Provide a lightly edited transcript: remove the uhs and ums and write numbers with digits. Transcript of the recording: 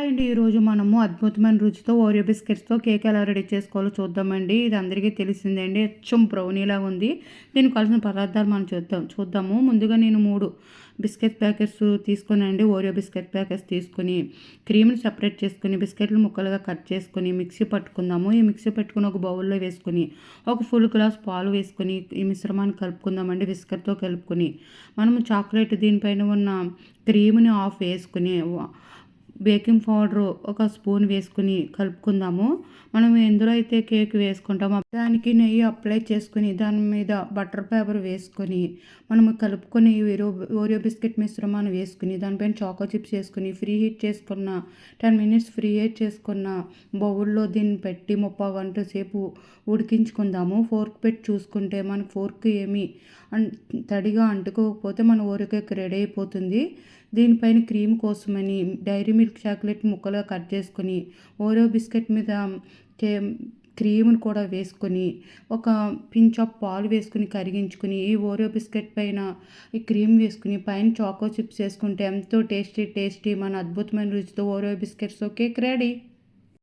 అండి ఈరోజు మనము అద్భుతమైన రుచితో ఓరియో బిస్కెట్స్తో కేక్ ఎలా రెడీ చేసుకోవాలో చూద్దామండి. ఇది అందరికీ తెలిసిందే అండి. అచ్చం బ్రౌనీలా ఉంది. దీనికి కావాల్సిన పదార్థాలు మనం చూద్దాము. ముందుగా నేను 3 బిస్కెట్ ప్యాకెట్స్ తీసుకున్నానండి. ఓరియో బిస్కెట్ ప్యాకెట్స్ తీసుకొని క్రీమ్ని సెపరేట్ చేసుకుని బిస్కెట్లు ముక్కలుగా కట్ చేసుకొని మిక్సీ పట్టుకుందాము. ఈ మిక్సీ పెట్టుకుని ఒక బౌల్లో వేసుకొని ఒక ఫుల్ గ్లాస్ పాలు వేసుకొని ఈ మిశ్రమాన్ని కలుపుకుందామండి. బిస్కెట్తో కలుపుకొని మనము చాక్లెట్ దీనిపైన ఉన్న క్రీమ్ని ఆఫ్ వేసుకుని బేకింగ్ పౌడరు ఒక స్పూన్ వేసుకుని కలుపుకుందాము. మనం ఎందులో అయితే కేక్ వేసుకుంటామో దానికి నెయ్యి అప్లై చేసుకుని దాని మీద బటర్ పేపర్ వేసుకొని మనము కలుపుకొని ఓరియో బిస్కెట్ మిశ్రమాన్ని వేసుకుని దానిపైన చాకో చిప్స్ వేసుకుని ఫ్రీ హీట్ చేసుకున్న 10 మినిట్స్ ఫ్రీ హీట్ చేసుకున్న బౌల్లో దీన్ని పెట్టి 30 గంటల సేపు ఉడికించుకుందాము. ఫోర్క్ పెట్టి చూసుకుంటే మనకు ఫోర్క్ ఏమి తడిగా అంటుకోకపోతే మన ఓరియో కేక్ రెడీ అయిపోతుంది. దీనిపైన క్రీమ్ కోసమని డైరీ మిల్క్ చాక్లెట్ ముక్కలుగా కట్ చేసుకొని ఓరియో బిస్కెట్ మీద క్రీమ్ని కూడా వేసుకొని ఒక పించ్ ఆఫ్ పాలు వేసుకుని కరిగించుకుని ఈ ఓరియో బిస్కెట్ పైన ఈ క్రీమ్ వేసుకుని పైన చాకో చిప్స్ వేసుకుంటే ఎంతో టేస్టీ మన అద్భుతమైన రుచితో ఓరియో బిస్కెట్స్తో కేక్ రెడీ.